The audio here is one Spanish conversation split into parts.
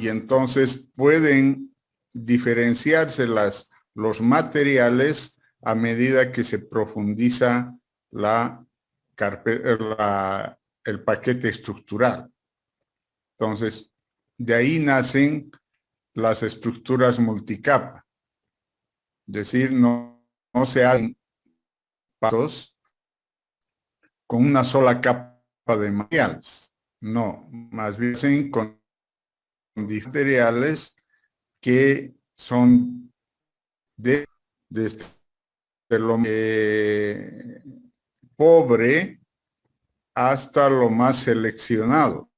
y entonces pueden diferenciarse los materiales a medida que se profundiza el paquete estructural. Entonces, de ahí nacen las estructuras multicapa. Es decir, no se hacen pasos con una sola capa de materiales. No, más bien con materiales que son desde lo pobre hasta lo más seleccionado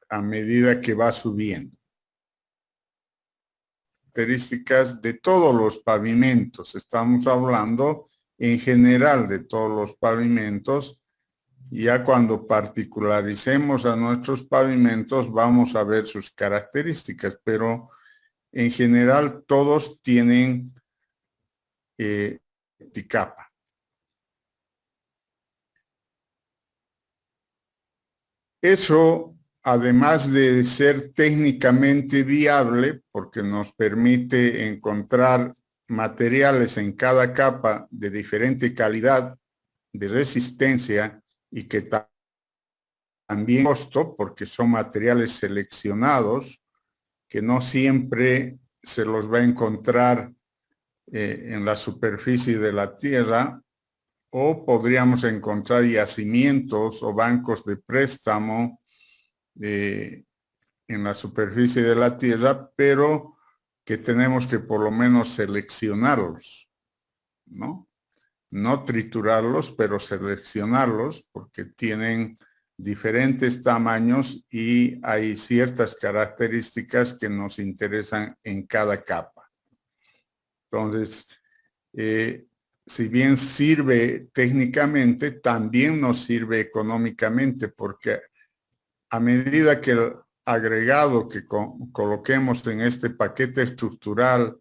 a medida que va subiendo. Características de todos los pavimentos. Estamos hablando en general de todos los pavimentos. Ya cuando particularicemos a nuestros pavimentos vamos a ver sus características, pero en general todos tienen multicapa. Eso, además de ser técnicamente viable, porque nos permite encontrar materiales en cada capa de diferente calidad de resistencia y que también costo, porque son materiales seleccionados, que no siempre se los va a encontrar en la superficie de la tierra, o podríamos encontrar yacimientos o bancos de préstamo en la superficie de la tierra, pero que tenemos que por lo menos seleccionarlos, ¿no? No triturarlos, pero seleccionarlos porque tienen diferentes tamaños y hay ciertas características que nos interesan en cada capa. Entonces, si bien sirve técnicamente, también nos sirve económicamente porque a medida que el agregado que coloquemos en este paquete estructural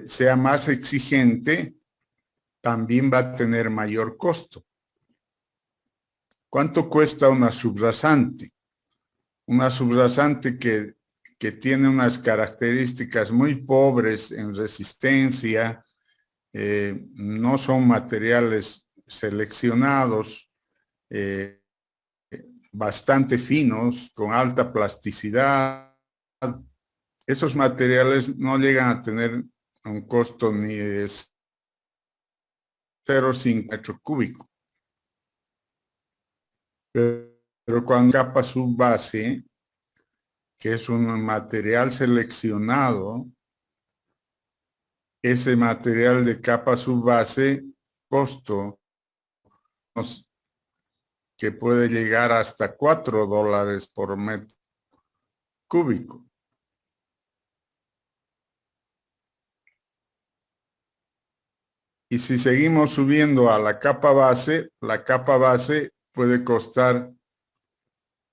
sea más exigente, también va a tener mayor costo. ¿Cuánto cuesta una subrasante? Una subrasante que tiene unas características muy pobres en resistencia, no son materiales seleccionados, bastante finos, con alta plasticidad. Esos materiales no llegan a tener un costo ni de 0,5 metro cúbico. Pero cuando capa subbase, que es un material seleccionado, ese material de capa subbase, costo que puede llegar hasta $4 por metro cúbico. Y si seguimos subiendo a la capa base puede costar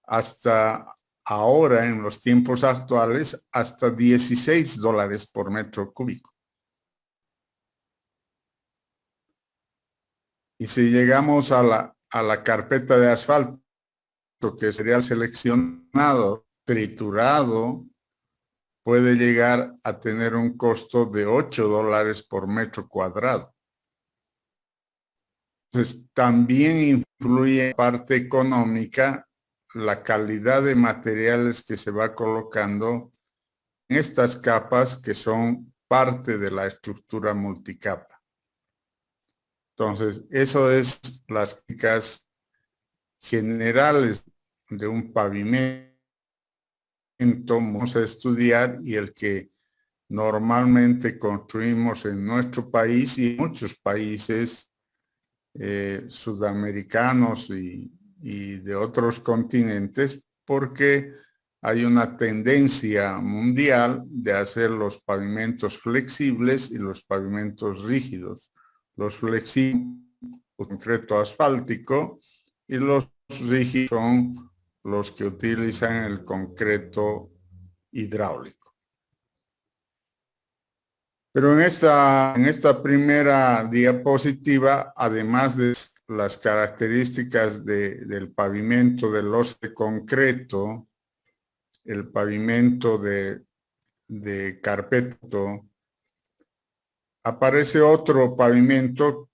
hasta ahora, en los tiempos actuales, hasta $16 por metro cúbico. Y si llegamos a la carpeta de asfalto, que sería el seleccionado, triturado, puede llegar a tener un costo de $8 por metro cuadrado. Entonces, también influye en parte económica la calidad de materiales que se va colocando en estas capas que son parte de la estructura multicapa. Entonces, eso es las características generales de un pavimento. Vamos a estudiar y el que normalmente construimos en nuestro país y en muchos países sudamericanos y de otros continentes, porque hay una tendencia mundial de hacer los pavimentos flexibles y los pavimentos rígidos. Los flexibles, concreto asfáltico, y los rígidos son los que utilizan el concreto hidráulico. Pero en esta primera diapositiva, además de las características del pavimento de losa de concreto, el pavimento de carpeto, aparece otro pavimento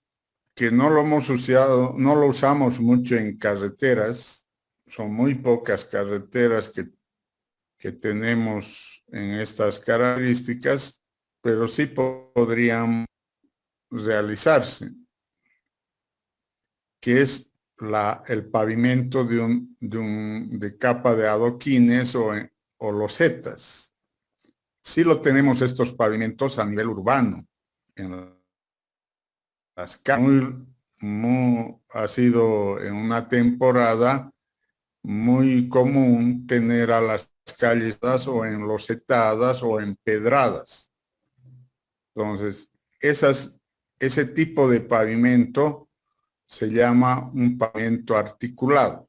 que no lo hemos usado, no lo usamos mucho en carreteras. Son muy pocas carreteras que tenemos en estas características, pero sí podrían realizarse, que es el pavimento de capa de adoquines o losetas. Sí lo tenemos estos pavimentos a nivel urbano. En las calles ha sido en una temporada muy común tener a las calles o enlosetadas o empedradas. Entonces, ese tipo de pavimento se llama un pavimento articulado.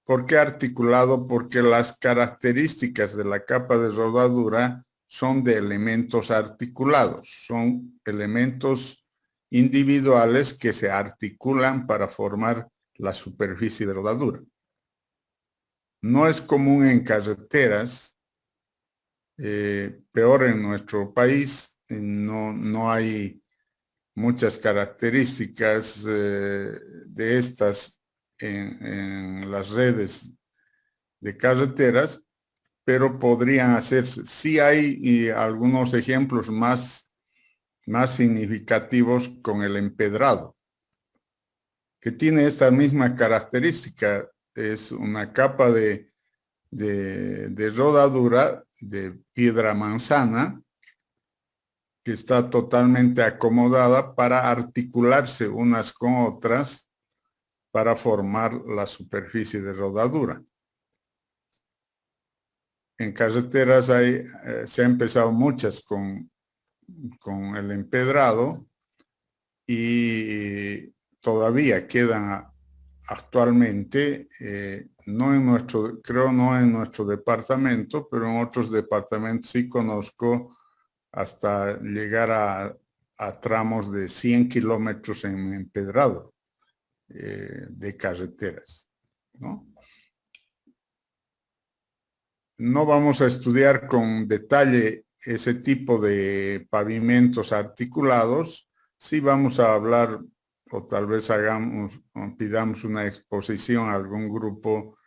¿Por qué articulado? Porque las características de la capa de rodadura son de elementos articulados, son elementos individuales que se articulan para formar la superficie de rodadura. No es común en carreteras, peor en nuestro país, no hay muchas características de estas en las redes de carreteras, pero podrían hacerse. Sí hay algunos ejemplos más significativos con el empedrado, que tiene esta misma característica. Es una capa de rodadura de piedra manzana que está totalmente acomodada para articularse unas con otras para formar la superficie de rodadura. En carreteras se ha empezado muchas con el empedrado y todavía quedan actualmente, creo no en nuestro departamento, pero en otros departamentos sí conozco hasta llegar a tramos de 100 kilómetros en empedrado de carreteras, ¿no? No vamos a estudiar con detalle ese tipo de pavimentos articulados. Sí vamos a hablar, o tal vez pidamos una exposición a algún grupo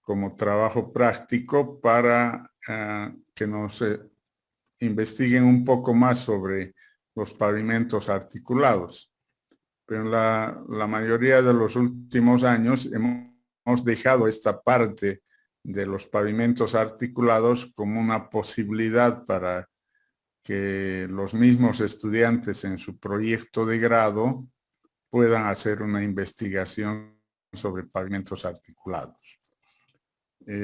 como trabajo práctico para que nos investiguen un poco más sobre los pavimentos articulados. Pero en la mayoría de los últimos años hemos dejado esta parte de los pavimentos articulados como una posibilidad para que los mismos estudiantes en su proyecto de grado puedan hacer una investigación sobre pavimentos articulados.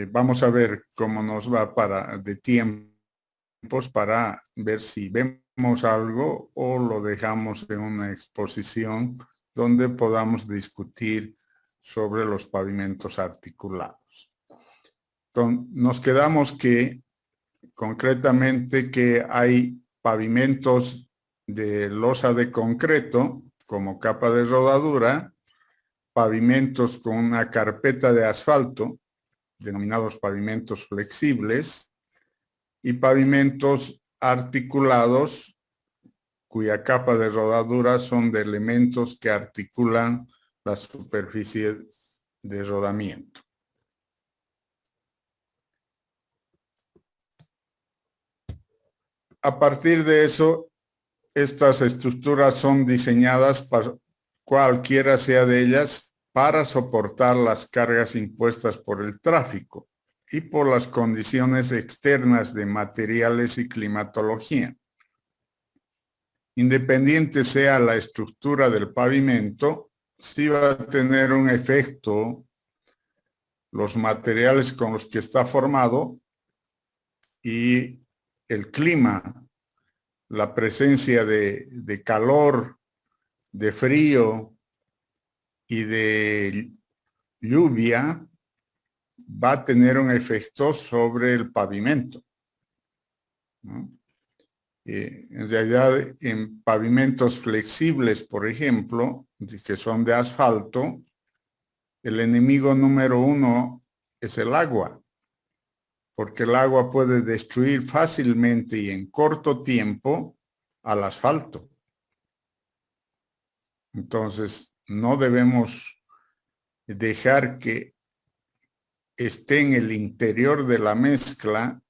Vamos a ver cómo nos va de tiempos para ver si vemos algo o lo dejamos en una exposición donde podamos discutir sobre los pavimentos articulados. Entonces, nos quedamos concretamente que hay pavimentos de losa de concreto como capa de rodadura, pavimentos con una carpeta de asfalto, denominados pavimentos flexibles, y pavimentos articulados, cuya capa de rodadura son de elementos que articulan la superficie de rodamiento. A partir de eso, estas estructuras son diseñadas para cualquiera sea de ellas para soportar las cargas impuestas por el tráfico y por las condiciones externas de materiales y climatología. Independiente sea la estructura del pavimento, sí va a tener un efecto los materiales con los que está formado y el clima, la presencia de calor, de frío y de lluvia va a tener un efecto sobre el pavimento, ¿no? En realidad, en pavimentos flexibles, por ejemplo, que son de asfalto, el enemigo número uno es el agua. porque el agua puede destruir fácilmente y en corto tiempo al asfalto. Entonces, no debemos dejar que esté en el interior de la mezcla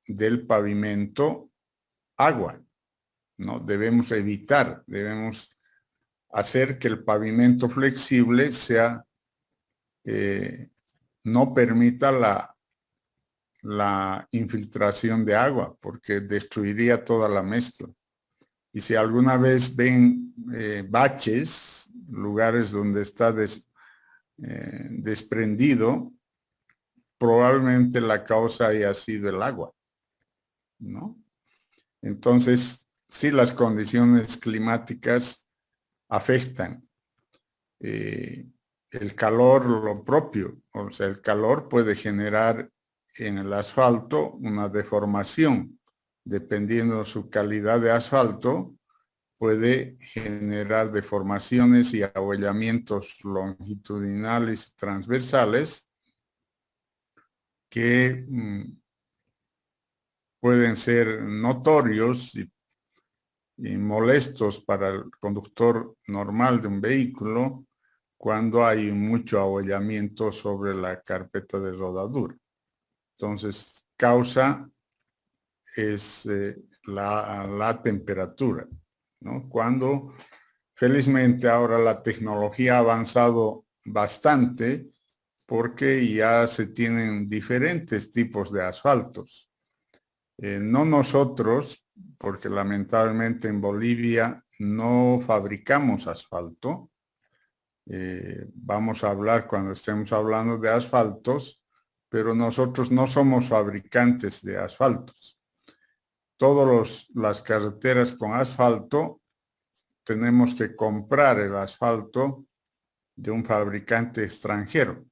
del pavimento agua, ¿no? Debemos evitar, debemos hacer que el pavimento flexible sea, no permita la infiltración de agua, porque destruiría toda la mezcla. Y si alguna vez ven baches, lugares donde está desprendido, probablemente la causa haya sido el agua, ¿no? Entonces, sí, las condiciones climáticas afectan. El calor, lo propio, o sea, el calor puede generar en el asfalto una deformación. Dependiendo de su calidad de asfalto, puede generar deformaciones y abollamientos longitudinales y transversales que pueden ser notorios y molestos para el conductor normal de un vehículo cuando hay mucho abollamiento sobre la carpeta de rodadura. Entonces, causa es la temperatura, ¿no? Cuando felizmente ahora la tecnología ha avanzado bastante porque ya se tienen diferentes tipos de asfaltos. No nosotros, porque lamentablemente en Bolivia no fabricamos asfalto. Vamos a hablar cuando estemos hablando de asfaltos, pero nosotros no somos fabricantes de asfaltos. Todas las carreteras con asfalto tenemos que comprar el asfalto de un fabricante extranjero.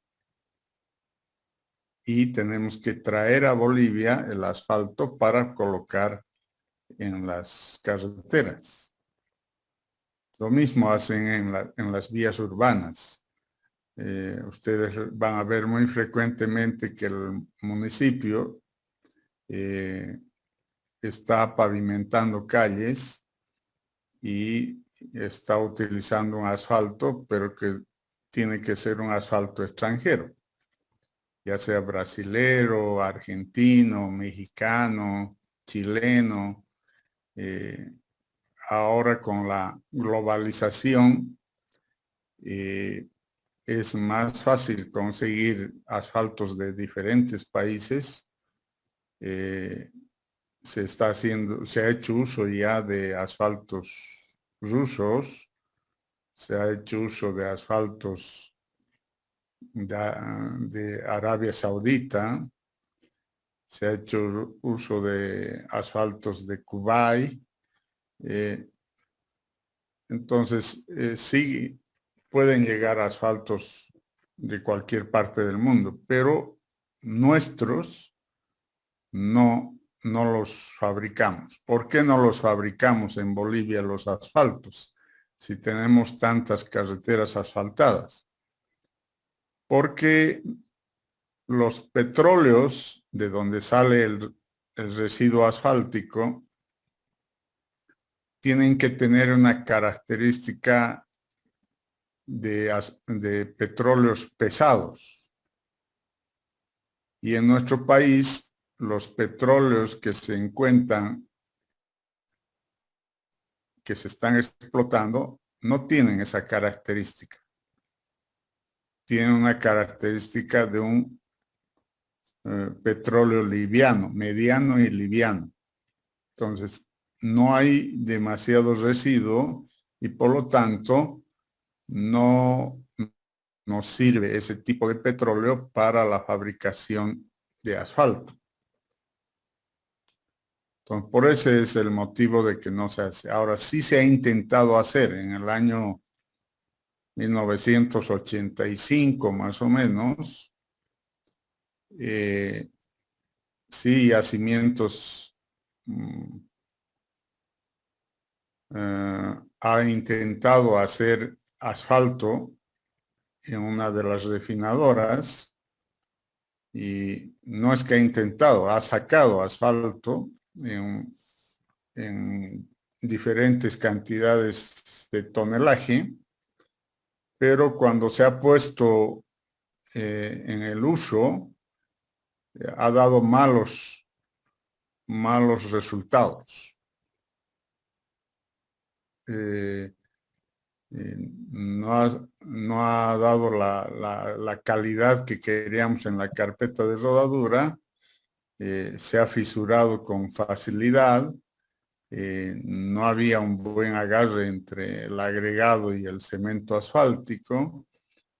Y tenemos que traer a Bolivia el asfalto para colocar en las carreteras. Lo mismo hacen en las vías urbanas. Ustedes van a ver muy frecuentemente que el municipio está pavimentando calles y está utilizando un asfalto, pero que tiene que ser un asfalto extranjero, ya sea brasilero, argentino, mexicano, chileno. Ahora con la globalización es más fácil conseguir asfaltos de diferentes países. Se ha hecho uso ya de asfaltos rusos, se ha hecho uso de asfaltos de Arabia Saudita, se ha hecho uso de asfaltos de Kuwait. Entonces, sí pueden llegar asfaltos de cualquier parte del mundo, pero nuestros no los fabricamos. ¿Por qué no los fabricamos en Bolivia los asfaltos si tenemos tantas carreteras asfaltadas? Porque los petróleos de donde sale el residuo asfáltico tienen que tener una característica de petróleos pesados. Y en nuestro país, los petróleos que se encuentran, que se están explotando, no tienen esa característica. Tienen una característica de un petróleo liviano, mediano y liviano. Entonces, no hay demasiado residuo y por lo tanto no nos sirve ese tipo de petróleo para la fabricación de asfalto. Entonces, por ese es el motivo de que no se hace. Ahora, sí se ha intentado hacer en el año 1985 más o menos. Sí, yacimientos ha intentado hacer asfalto en una de las refinadoras, y no es que ha intentado, ha sacado asfalto en diferentes cantidades de tonelaje, pero cuando se ha puesto en el uso, ha dado malos resultados. No ha dado la calidad que queríamos en la carpeta de rodadura, se ha fisurado con facilidad, no había un buen agarre entre el agregado y el cemento asfáltico.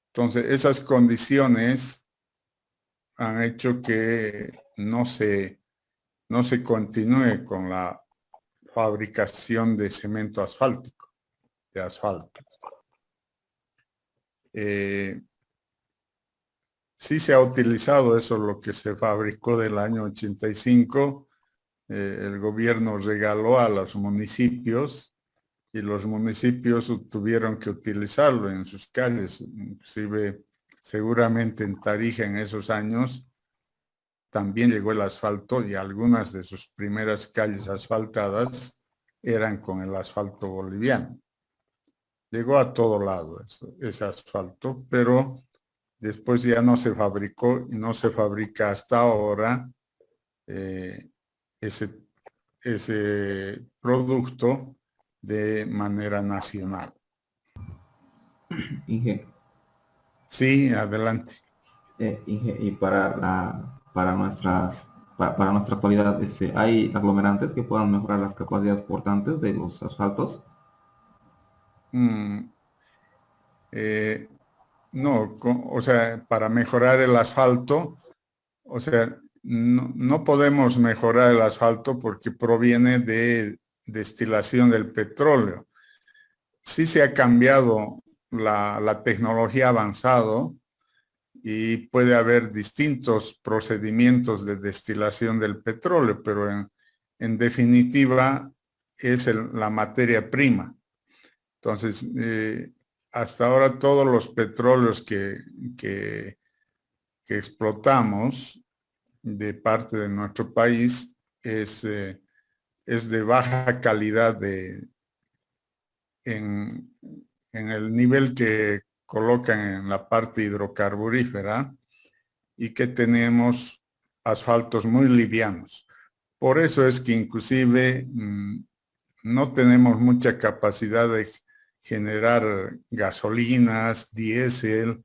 Entonces, esas condiciones han hecho que no se continúe con la fabricación de cemento asfáltico, de asfalto. Sí se ha utilizado eso, lo que se fabricó del año 85. El gobierno regaló a los municipios y los municipios tuvieron que utilizarlo en sus calles. Inclusive, seguramente en Tarija en esos años también llegó el asfalto y algunas de sus primeras calles asfaltadas eran con el asfalto boliviano. Llegó a todo lado ese asfalto, pero después ya no se fabricó y no se fabrica hasta ahora ese producto de manera nacional. Inge, Sí, adelante. Inge, y para nuestra actualidad, ¿hay aglomerantes que puedan mejorar las capacidades portantes de los asfaltos? Mm, eh, no, o sea, para mejorar el asfalto, o sea, no podemos mejorar el asfalto porque proviene de destilación del petróleo. Sí se ha cambiado la tecnología avanzado y puede haber distintos procedimientos de destilación del petróleo, pero en definitiva es la materia prima. Entonces, hasta ahora todos los petróleos que explotamos de parte de nuestro país es de baja calidad en, en el nivel que colocan en la parte hidrocarburífera y que tenemos asfaltos muy livianos. Por eso es que inclusive no tenemos mucha capacidad de generar gasolinas, diésel,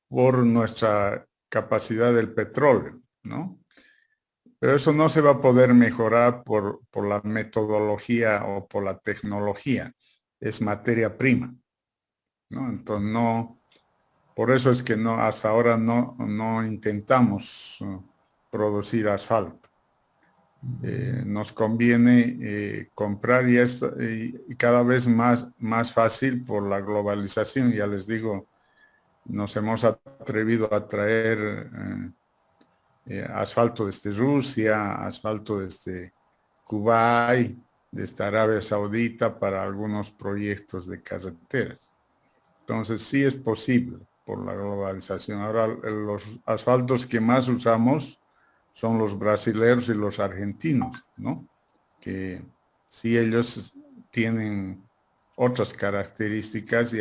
por nuestra capacidad del petróleo, ¿no? Pero eso no se va a poder mejorar por la metodología o por la tecnología. Es materia prima, ¿no? Entonces, por eso es que hasta ahora no intentamos producir asfalto. Nos conviene comprar y cada vez más fácil por la globalización. Ya les digo, nos hemos atrevido a traer asfalto desde Rusia, asfalto desde Kuwait, desde Arabia Saudita para algunos proyectos de carreteras. Entonces sí es posible por la globalización. Ahora los asfaltos que más usamos son los brasileños y los argentinos, ¿no? Que sí ellos tienen otras características y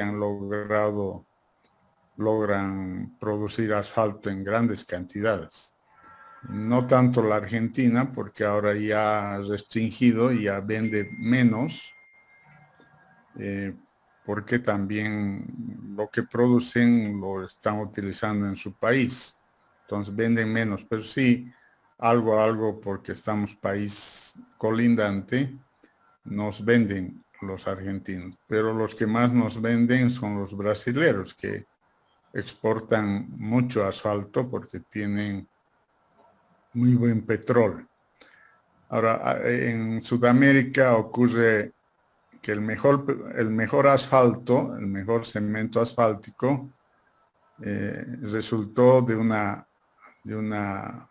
logran producir asfalto en grandes cantidades. No tanto la Argentina, porque ahora ya ha restringido y ya vende menos, porque también lo que producen lo están utilizando en su país. Entonces venden menos, pero sí, algo, porque estamos país colindante, nos venden los argentinos. Pero los que más nos venden son los brasileros, que exportan mucho asfalto porque tienen muy buen petróleo. Ahora, en Sudamérica ocurre que el mejor asfalto, el mejor cemento asfáltico, resultó de una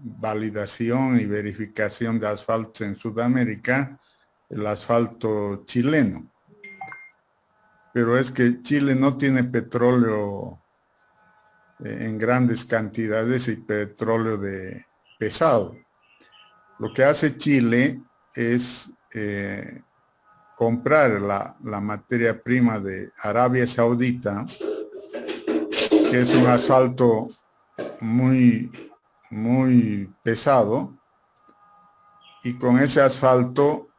validación y verificación de asfaltos en Sudamérica, el asfalto chileno. Pero es que Chile no tiene petróleo en grandes cantidades y petróleo pesado. Lo que hace Chile es comprar la materia prima de Arabia Saudita, que es un asfalto muy, muy pesado, y con ese asfalto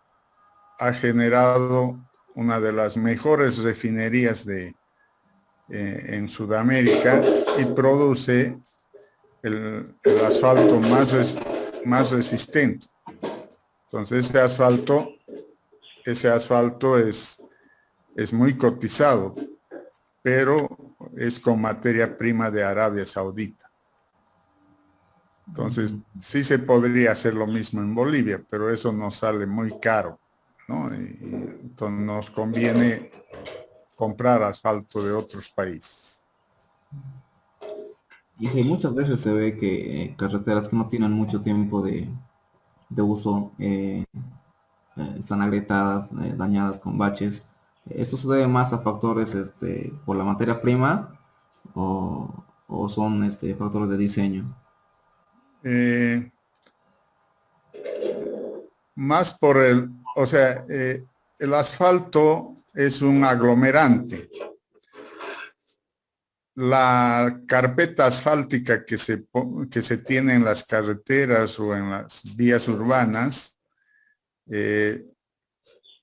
ha generado una de las mejores refinerías en Sudamérica y produce el asfalto más resistente. Entonces ese asfalto es muy cotizado, pero es con materia prima de Arabia Saudita. Entonces, sí se podría hacer lo mismo en Bolivia, pero eso nos sale muy caro, ¿no? Entonces nos conviene comprar asfalto de otros países. Y sí, muchas veces se ve que carreteras que no tienen mucho tiempo de uso están agrietadas, dañadas con baches. ¿Esto se debe más a factores por la materia prima o son factores de diseño? Eh, Más o sea, el asfalto es un aglomerante. La carpeta asfáltica que se tiene en las carreteras o en las vías urbanas, eh,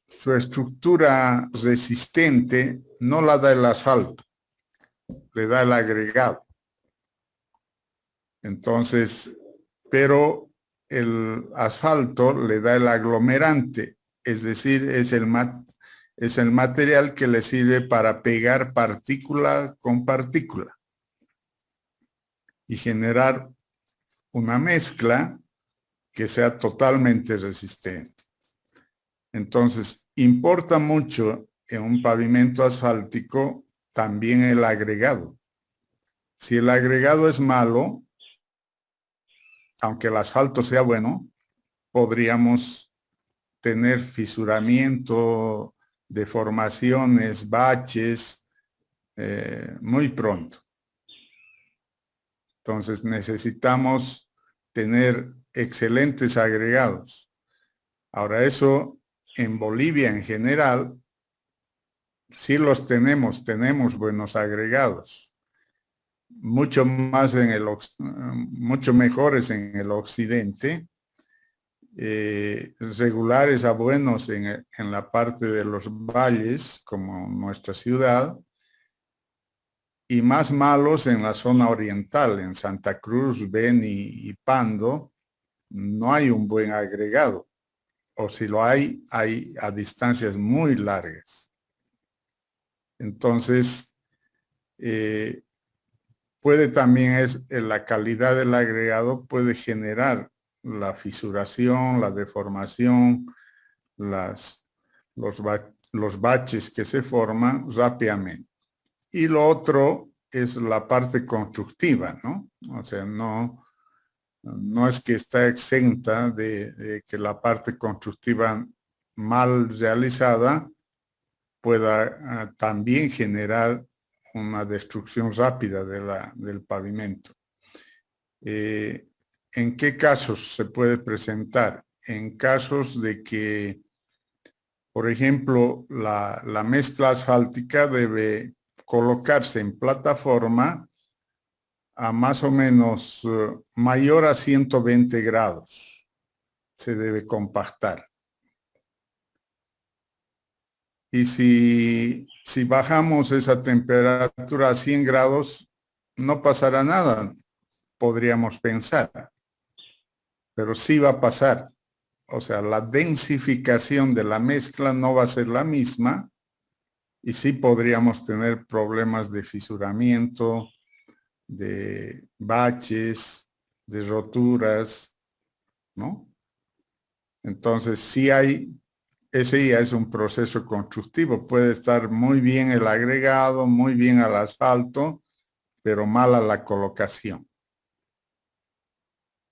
su estructura resistente no la da el asfalto, le da el agregado. Entonces, pero el asfalto le da el aglomerante, es decir, es el material que le sirve para pegar partícula con partícula y generar una mezcla que sea totalmente resistente. Entonces, importa mucho en un pavimento asfáltico también el agregado. Si el agregado es malo, aunque el asfalto sea bueno, podríamos tener fisuramiento, deformaciones, baches, muy pronto. Entonces necesitamos tener excelentes agregados. Ahora eso en Bolivia en general, sí los tenemos buenos agregados. Mucho más mucho mejores en el occidente, regulares a buenos en la parte de los valles, como nuestra ciudad, y más malos en la zona oriental, en Santa Cruz, Beni y Pando, no hay un buen agregado, o si lo hay a distancias muy largas. Entonces, puede también la calidad del agregado puede generar la fisuración, la deformación, los baches que se forman rápidamente. Y lo otro es la parte constructiva, ¿no? O sea, no es que está exenta de que la parte constructiva mal realizada pueda también generar una destrucción rápida del pavimento. ¿En qué casos se puede presentar? En casos de que, por ejemplo, la mezcla asfáltica debe colocarse en plataforma a más o menos mayor a 120 grados. Se debe compactar. Y si bajamos esa temperatura a 100 grados, no pasará nada, podríamos pensar, pero sí va a pasar. O sea, la densificación de la mezcla no va a ser la misma y sí podríamos tener problemas de fisuramiento, de baches, de roturas, ¿no? Entonces, ese ya es un proceso constructivo. Puede estar muy bien el agregado, muy bien al asfalto, pero mala la colocación.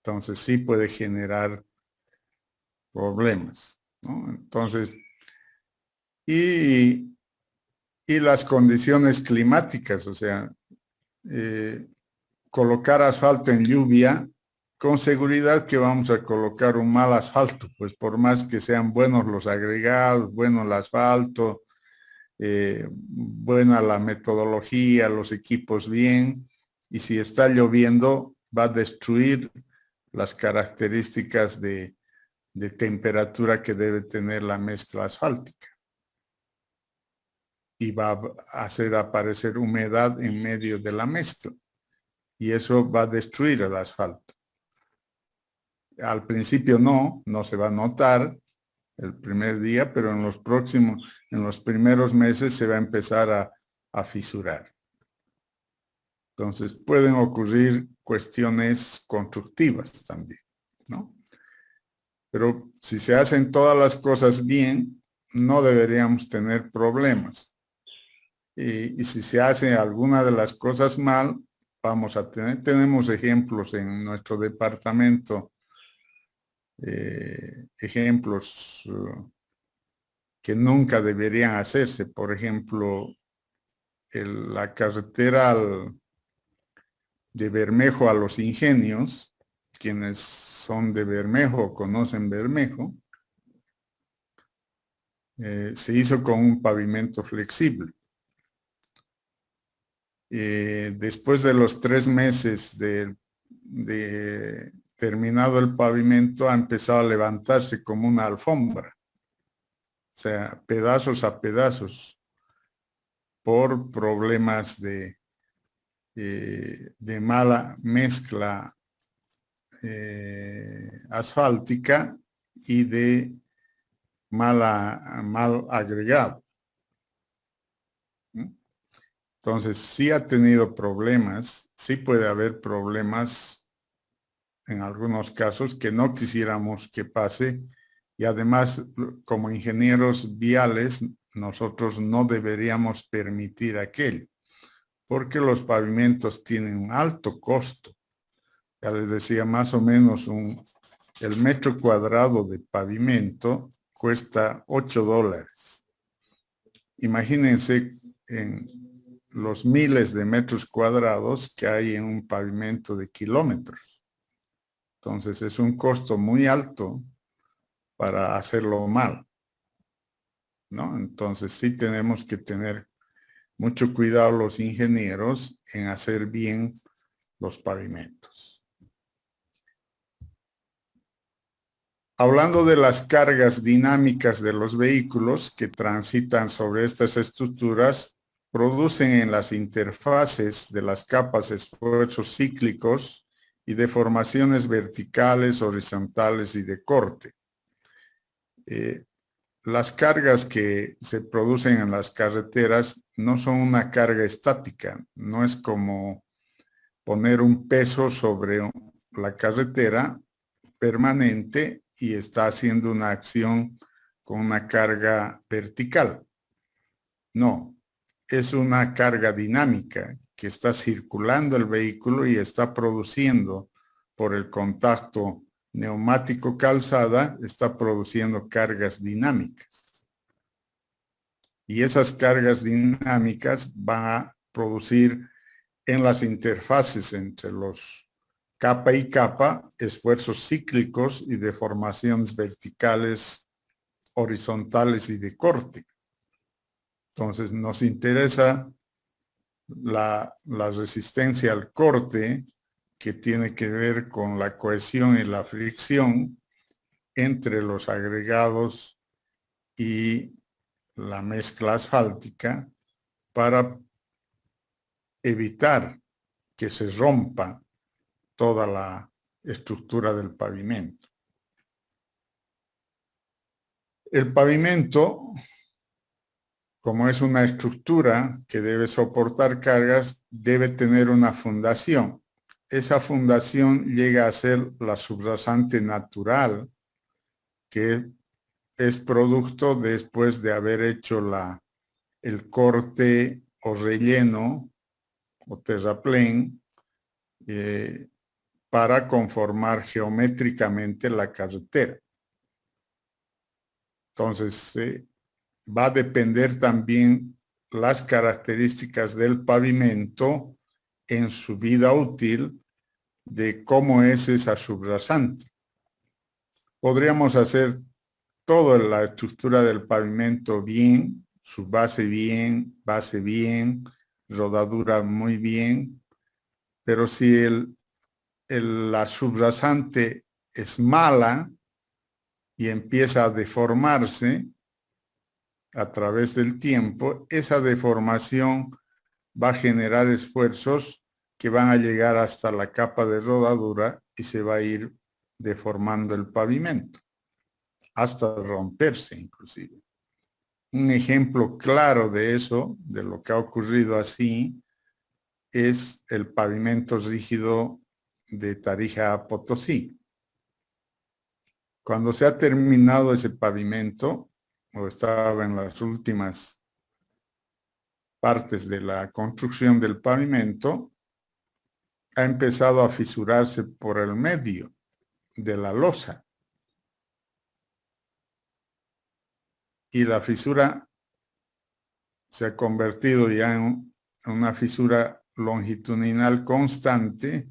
Entonces, sí puede generar problemas, ¿no? Entonces, y las condiciones climáticas, o sea, colocar asfalto en lluvia, con seguridad que vamos a colocar un mal asfalto, pues por más que sean buenos los agregados, bueno el asfalto, buena la metodología, los equipos bien, y si está lloviendo va a destruir las características de temperatura que debe tener la mezcla asfáltica. Y va a hacer aparecer humedad en medio de la mezcla. Y eso va a destruir el asfalto. Al principio no se va a notar el primer día, pero en los primeros meses se va a empezar a fisurar. Entonces pueden ocurrir cuestiones constructivas también, ¿no? Pero si se hacen todas las cosas bien, no deberíamos tener problemas. Y si se hace alguna de las cosas mal, vamos a tenemos ejemplos en nuestro departamento, ejemplos que nunca deberían hacerse. Por ejemplo, la carretera de Bermejo a Los Ingenios, quienes son de Bermejo o conocen Bermejo, se hizo con un pavimento flexible. Después de los 3 meses de terminado el pavimento, ha empezado a levantarse como una alfombra. O sea, pedazos a pedazos, por problemas de mala mezcla asfáltica y de mal agregado. Entonces, sí ha tenido problemas, sí puede haber problemas en algunos casos que no quisiéramos que pase, y además, como ingenieros viales, nosotros no deberíamos permitir aquello, porque los pavimentos tienen un alto costo. Ya les decía, más o menos el metro cuadrado de pavimento cuesta $8. Imagínense en los miles de metros cuadrados que hay en un pavimento de kilómetros. Entonces es un costo muy alto para hacerlo mal, ¿no? Entonces sí tenemos que tener mucho cuidado los ingenieros en hacer bien los pavimentos. Hablando de las cargas dinámicas de los vehículos que transitan sobre estas estructuras, producen en las interfaces de las capas esfuerzos cíclicos y deformaciones verticales, horizontales y de corte. Las cargas que se producen en las carreteras no son una carga estática, no es como poner un peso sobre la carretera permanente y está haciendo una acción con una carga vertical. No, es una carga dinámica que está circulando el vehículo y está produciendo por el contacto neumático-calzada, está produciendo cargas dinámicas. Y esas cargas dinámicas van a producir en las interfaces entre los capa y capa esfuerzos cíclicos y deformaciones verticales, horizontales y de corte. Entonces nos interesa la resistencia al corte, que tiene que ver con la cohesión y la fricción entre los agregados y la mezcla asfáltica, para evitar que se rompa toda la estructura del pavimento. El pavimento, como es una estructura que debe soportar cargas, debe tener una fundación. Esa fundación llega a ser la subrasante natural, que es producto después de haber hecho el corte o relleno o terraplén para conformar geométricamente la carretera. Entonces, va a depender también las características del pavimento en su vida útil de cómo es esa subrasante. Podríamos hacer toda la estructura del pavimento bien, su base bien, rodadura muy bien, pero si la subrasante es mala y empieza a deformarse a través del tiempo, esa deformación va a generar esfuerzos que van a llegar hasta la capa de rodadura y se va a ir deformando el pavimento, hasta romperse inclusive. Un ejemplo claro de eso, de lo que ha ocurrido así, es el pavimento rígido de Tarija a Potosí. Cuando se ha terminado ese pavimento, o estaba en las últimas partes de la construcción del pavimento, ha empezado a fisurarse por el medio de la losa. Y la fisura se ha convertido ya en una fisura longitudinal constante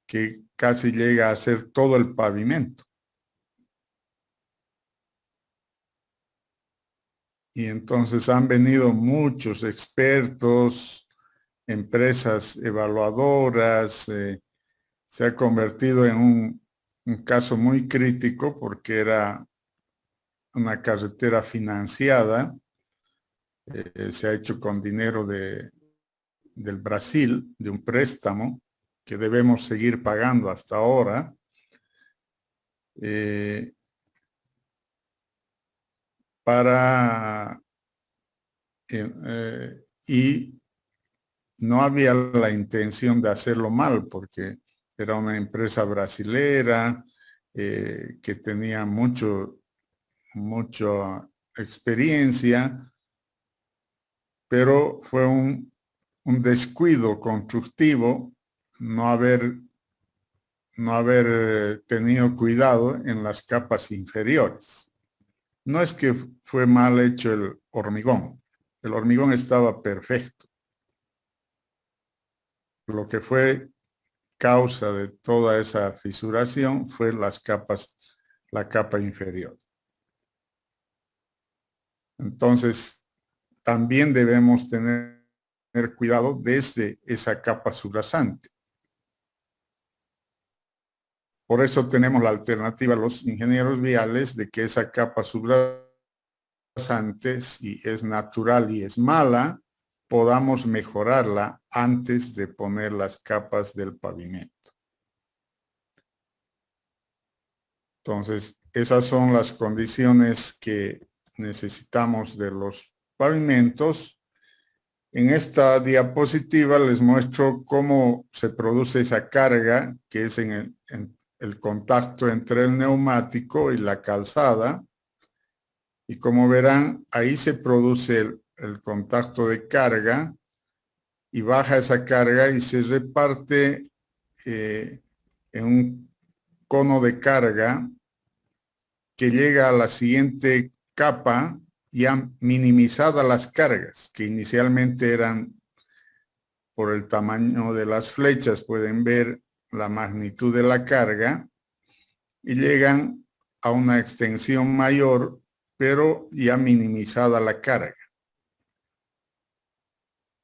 que casi llega a ser todo el pavimento. Y entonces han venido muchos expertos, empresas evaluadoras, se ha convertido en un caso muy crítico porque era una carretera financiada, se ha hecho con dinero del Brasil, de un préstamo que debemos seguir pagando hasta ahora. Y no había la intención de hacerlo mal porque era una empresa brasilera que tenía mucha experiencia, pero fue un descuido constructivo no haber tenido cuidado en las capas inferiores. No es que fue mal hecho el hormigón estaba perfecto. Lo que fue causa de toda esa fisuración fue la capa inferior. Entonces, también debemos tener cuidado desde esa capa subrasante. Por eso tenemos la alternativa, los ingenieros viales, de que esa capa subrasante, si es natural y es mala, podamos mejorarla antes de poner las capas del pavimento. Entonces, esas son las condiciones que necesitamos de los pavimentos. En esta diapositiva les muestro cómo se produce esa carga, que es en el contacto entre el neumático y la calzada. Y como verán, ahí se produce el contacto de carga y baja esa carga y se reparte en un cono de carga que llega a la siguiente capa ya minimizadas las cargas, que inicialmente eran por el tamaño de las flechas, pueden ver la magnitud de la carga y llegan a una extensión mayor, pero ya minimizada la carga.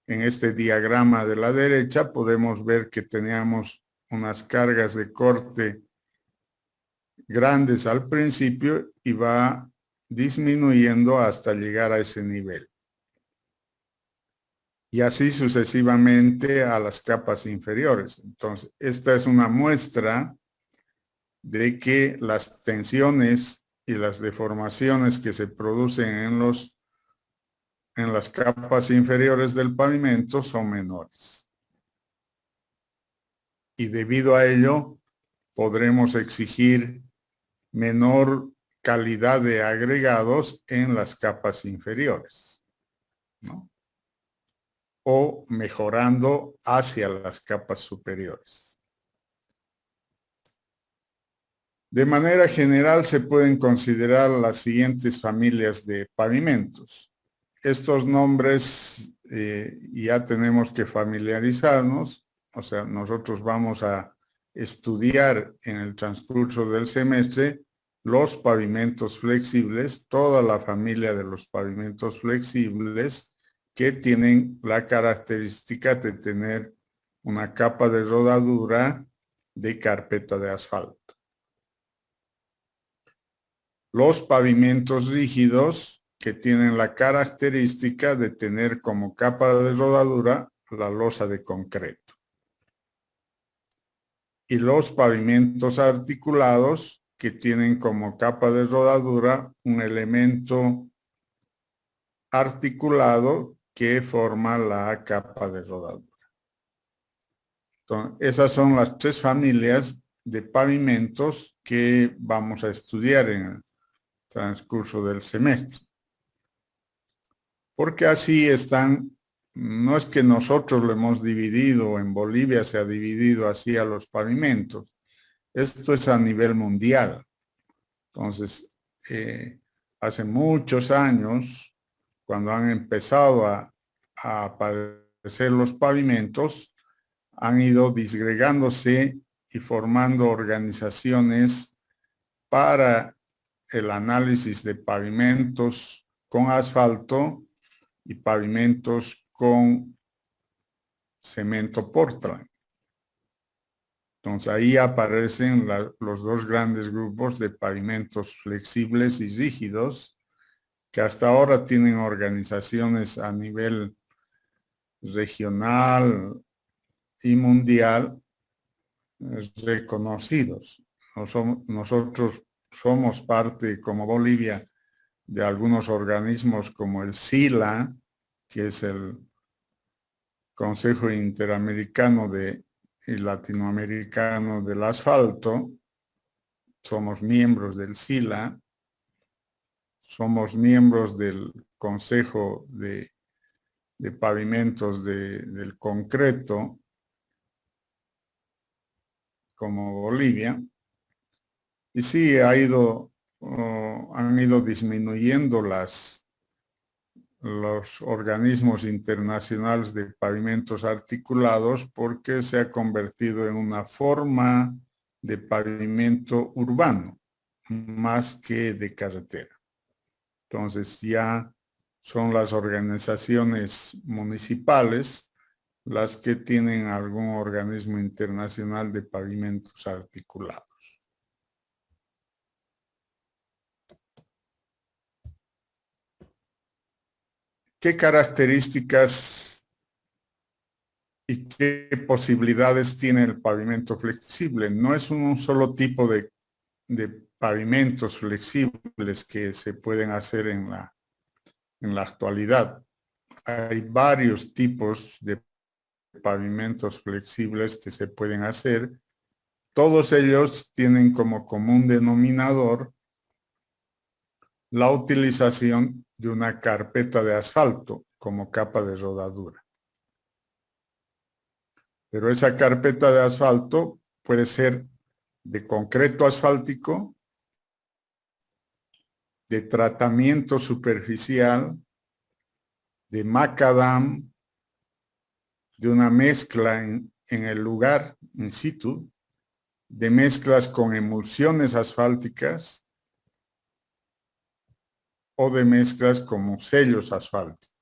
En este diagrama de la derecha podemos ver que teníamos unas cargas de corte grandes al principio y va disminuyendo hasta llegar a ese nivel. Y así sucesivamente a las capas inferiores. Entonces, esta es una muestra de que las tensiones y las deformaciones que se producen en las capas inferiores del pavimento son menores. Y debido a ello, podremos exigir menor calidad de agregados en las capas inferiores, ¿no? O mejorando hacia las capas superiores. De manera general se pueden considerar las siguientes familias de pavimentos. Estos nombres ya tenemos que familiarizarnos. o sea, nosotros vamos a estudiar en el transcurso del semestre los pavimentos flexibles, toda la familia de los pavimentos flexibles que tienen la característica de tener una capa de rodadura de carpeta de asfalto. Los pavimentos rígidos que tienen la característica de tener como capa de rodadura la losa de concreto. Y los pavimentos articulados que tienen como capa de rodadura un elemento articulado que forma la capa de rodadura. Entonces, esas son las tres familias de pavimentos que vamos a estudiar en el transcurso del semestre. Porque así están, no es que nosotros lo hemos dividido, en Bolivia se ha dividido así a los pavimentos. Esto es a nivel mundial. Entonces, hace muchos años, cuando han empezado a aparecer los pavimentos, han ido disgregándose y formando organizaciones para el análisis de pavimentos con asfalto y pavimentos con cemento Portland. Entonces ahí aparecen los dos grandes grupos de pavimentos flexibles y rígidos que hasta ahora tienen organizaciones a nivel regional y mundial reconocidos. Nosotros somos parte, como Bolivia, de algunos organismos como el SILA, que es el Consejo Interamericano y Latinoamericano del Asfalto. Somos miembros del SILA, somos miembros del Consejo de Pavimentos del Concreto, como Bolivia, y sí han ido disminuyendo los organismos internacionales de pavimentos articulados porque se ha convertido en una forma de pavimento urbano más que de carretera. Entonces ya son las organizaciones municipales las que tienen algún organismo internacional de pavimentos articulados. ¿Qué características y qué posibilidades tiene el pavimento flexible? No es un solo tipo de pavimentos flexibles que se pueden hacer en la actualidad. Hay varios tipos de pavimentos flexibles que se pueden hacer. Todos ellos tienen como común denominador la utilización de una carpeta de asfalto como capa de rodadura. Pero esa carpeta de asfalto puede ser de concreto asfáltico, de tratamiento superficial, de macadam, de una mezcla en el lugar, in situ, de mezclas con emulsiones asfálticas o de mezclas como sellos asfálticos.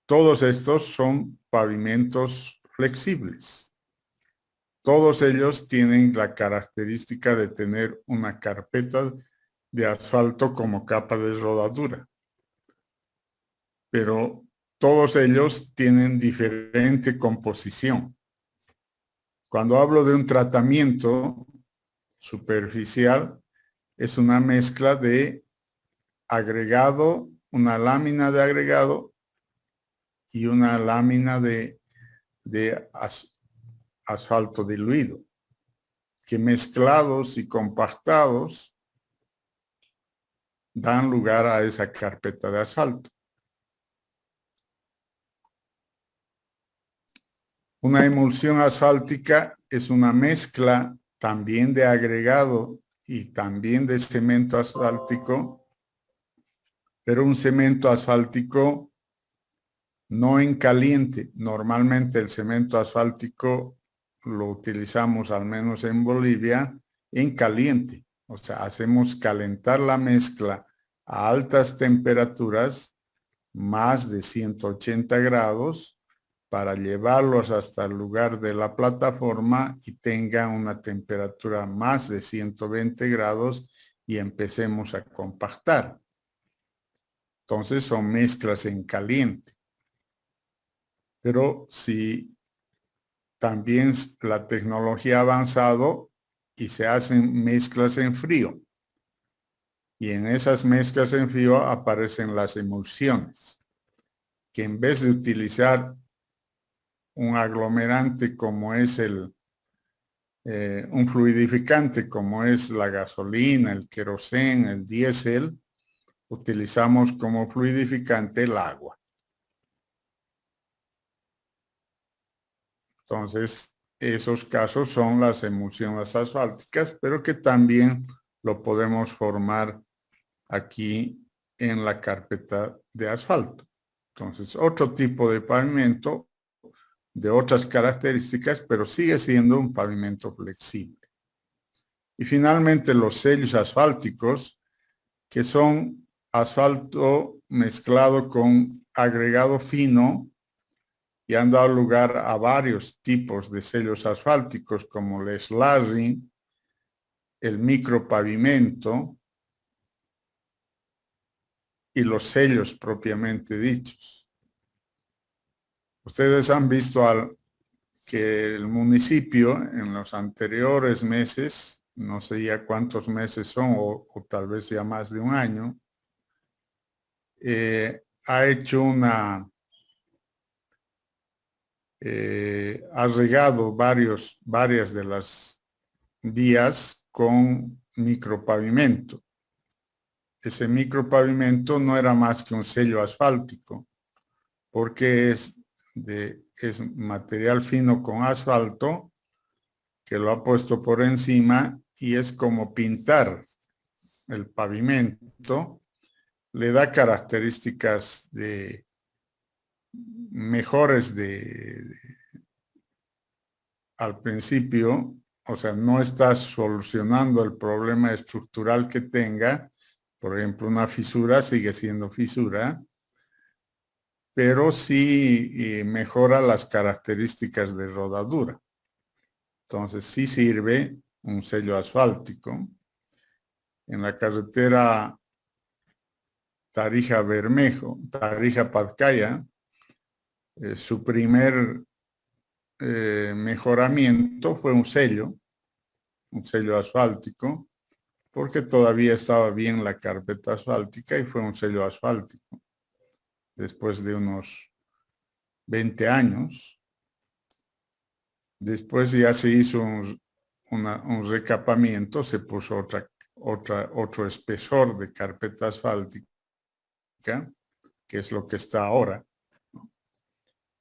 Todos estos son pavimentos flexibles. Todos ellos tienen la característica de tener una carpeta de asfalto como capa de rodadura. Pero todos ellos tienen diferente composición. Cuando hablo de un tratamiento superficial, es una mezcla de agregado, una lámina de agregado y una lámina de asfalto diluido, que mezclados y compactados dan lugar a esa carpeta de asfalto. Una emulsión asfáltica es una mezcla también de agregado y también de cemento asfáltico, pero un cemento asfáltico no en caliente. Normalmente el cemento asfáltico lo utilizamos, al menos en Bolivia, en caliente. O sea, hacemos calentar la mezcla a altas temperaturas, más de 180 grados, para llevarlos hasta el lugar de la plataforma y tenga una temperatura más de 120 grados y empecemos a compactar. Entonces son mezclas en caliente. Pero si también la tecnología ha avanzado y se hacen mezclas en frío. Y en esas mezclas en frío aparecen las emulsiones, que en vez de utilizar un aglomerante como es un fluidificante como es la gasolina, el queroseno, el diésel, utilizamos como fluidificante el agua. Entonces, esos casos son las emulsiones asfálticas, pero que también lo podemos formar aquí en la carpeta de asfalto. Entonces, otro tipo de pavimento de otras características, pero sigue siendo un pavimento flexible. Y finalmente los sellos asfálticos, que son asfalto mezclado con agregado fino y han dado lugar a varios tipos de sellos asfálticos como el slashing, el micropavimento y los sellos propiamente dichos. Ustedes han visto que el municipio en los anteriores meses, no sé ya cuántos meses son o tal vez ya más de un año, ha hecho ha regado varias de las vías con micropavimento. Ese micropavimento no era más que un sello asfáltico, porque es material fino con asfalto que lo ha puesto por encima y es como pintar el pavimento. Le da características mejores al principio, o sea, no está solucionando el problema estructural que tenga. Por ejemplo, una fisura sigue siendo fisura, pero sí mejora las características de rodadura. Entonces sí sirve un sello asfáltico. En la carretera Tarija-Bermejo, Tarija-Patcaya, su primer mejoramiento fue un sello asfáltico, porque todavía estaba bien la carpeta asfáltica y fue un sello asfáltico. Después de unos 20 años, después ya se hizo un recapamiento, se puso otro espesor de carpeta asfáltica, que es lo que está ahora.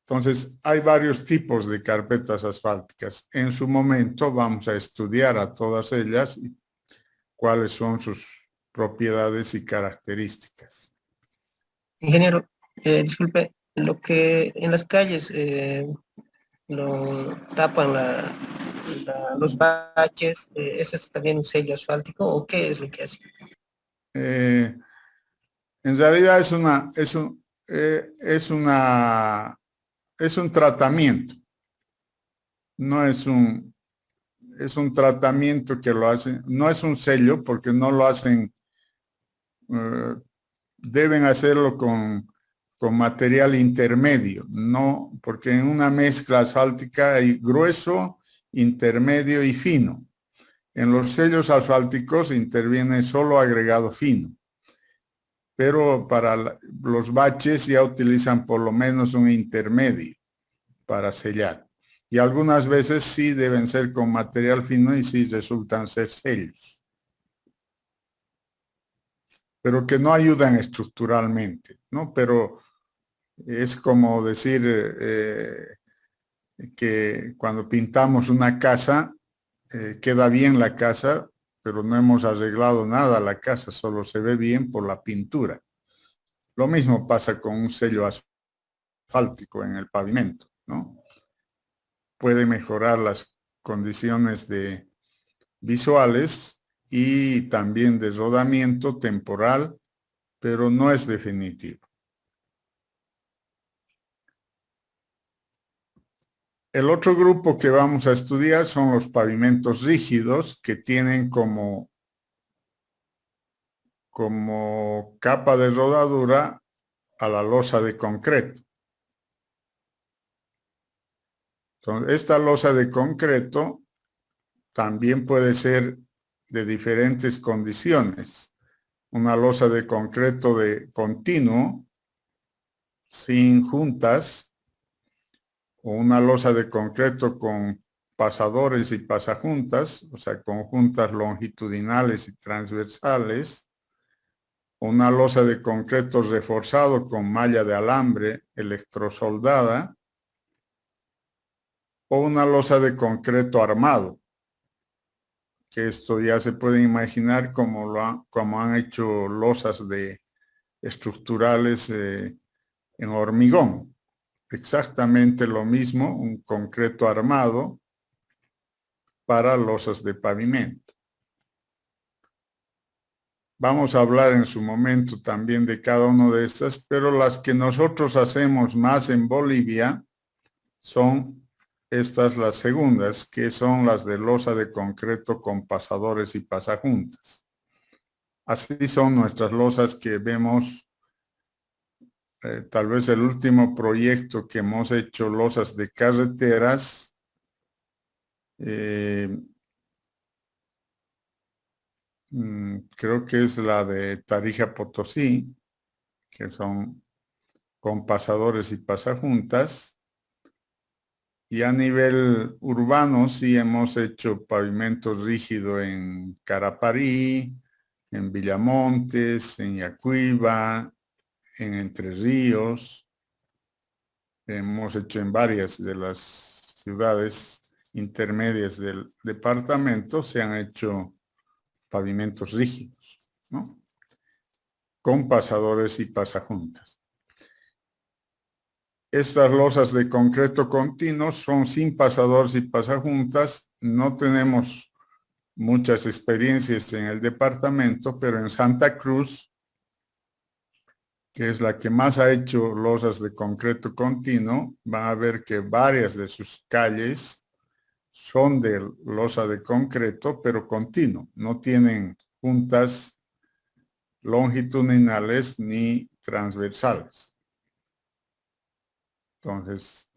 Entonces, hay varios tipos de carpetas asfálticas. En su momento vamos a estudiar a todas ellas y cuáles son sus propiedades y características. Ingeniero, disculpe, lo que en las calles lo tapan los baches, ¿ese es también un sello asfáltico o qué es lo que hace? En realidad es un tratamiento, no es un tratamiento que lo hacen, no es un sello porque no lo hacen, deben hacerlo con material intermedio, no, porque en una mezcla asfáltica hay grueso, intermedio y fino. En los sellos asfálticos interviene solo agregado fino, pero para los baches ya utilizan por lo menos un intermedio para sellar. Y algunas veces sí deben ser con material fino y sí resultan ser sellos, pero que no ayudan estructuralmente, ¿no? Pero es como decir que cuando pintamos una casa, queda bien la casa, pero no hemos arreglado nada la casa, solo se ve bien por la pintura. Lo mismo pasa con un sello asfáltico, en el pavimento, ¿no? Puede mejorar las condiciones visuales y también de rodamiento temporal, pero no es definitivo. El otro grupo que vamos a estudiar son los pavimentos rígidos, que tienen como capa de rodadura a la losa de concreto. Entonces, esta losa de concreto también puede ser de diferentes condiciones. Una losa de concreto de continuo, sin juntas, o una losa de concreto con pasadores y pasajuntas, o sea, con juntas longitudinales y transversales, una losa de concreto reforzado con malla de alambre electrosoldada, o una losa de concreto armado, que esto ya se puede imaginar como han hecho losas estructurales en hormigón. Exactamente lo mismo, un concreto armado para losas de pavimento. Vamos a hablar en su momento también de cada una de estas, pero las que nosotros hacemos más en Bolivia son estas, las segundas, que son las de losa de concreto con pasadores y pasajuntas. Así son nuestras losas que vemos. Tal vez el último proyecto que hemos hecho, losas de carreteras, creo que es la de Tarija Potosí, que son con pasadores y pasajuntas. Y a nivel urbano sí hemos hecho pavimento rígido en Caraparí, en Villamontes, en Yacuiba, en Entre Ríos. Hemos hecho en varias de las ciudades intermedias del departamento, se han hecho pavimentos rígidos, ¿no? Con pasadores y pasajuntas. Estas losas de concreto continuo son sin pasadores y pasajuntas. No tenemos muchas experiencias en el departamento, pero en Santa Cruz, que es la que más ha hecho losas de concreto continuo, van a ver que varias de sus calles son de losa de concreto, pero continuo. No tienen juntas longitudinales ni transversales. Entonces,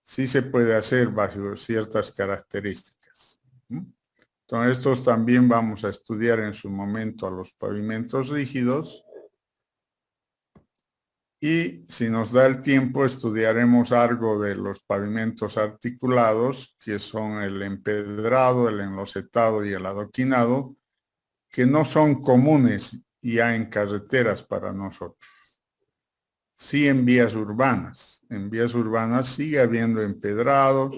sí se puede hacer bajo ciertas características. Entonces, estos también vamos a estudiar en su momento a los pavimentos rígidos. Y si nos da el tiempo, estudiaremos algo de los pavimentos articulados, que son el empedrado, el enlosetado y el adoquinado, que no son comunes ya en carreteras para nosotros. Sí en vías urbanas. En vías urbanas sigue habiendo empedrado,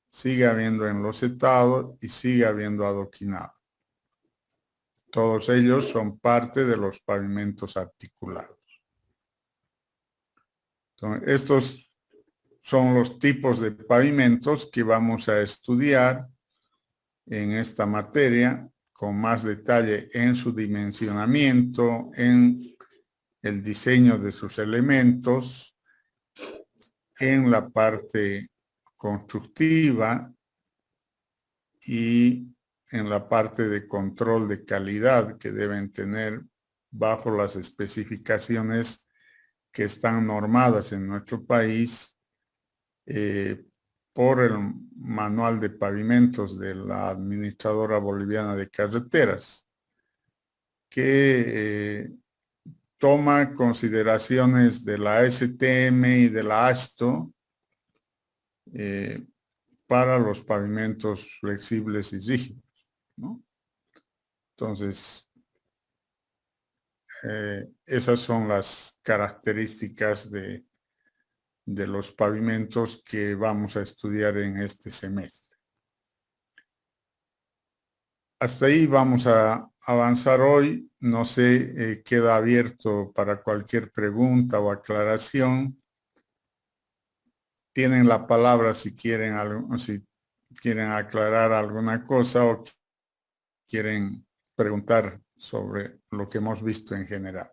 sigue habiendo enlosetado y sigue habiendo adoquinado. Todos ellos son parte de los pavimentos articulados. Entonces, estos son los tipos de pavimentos que vamos a estudiar en esta materia con más detalle en su dimensionamiento, en el diseño de sus elementos, en la parte constructiva y en la parte de control de calidad que deben tener bajo las especificaciones que están normadas en nuestro país por el Manual de Pavimentos de la Administradora Boliviana de Carreteras, que toma consideraciones de la STM y de la ASTO para los pavimentos flexibles y rígidos, ¿no? Entonces, esas son las características de los pavimentos que vamos a estudiar en este semestre. Hasta ahí vamos a avanzar hoy. No sé, queda abierto para cualquier pregunta o aclaración. tienen la palabra si quieren, si quieren aclarar alguna cosa o quieren preguntar sobre lo que hemos visto en general.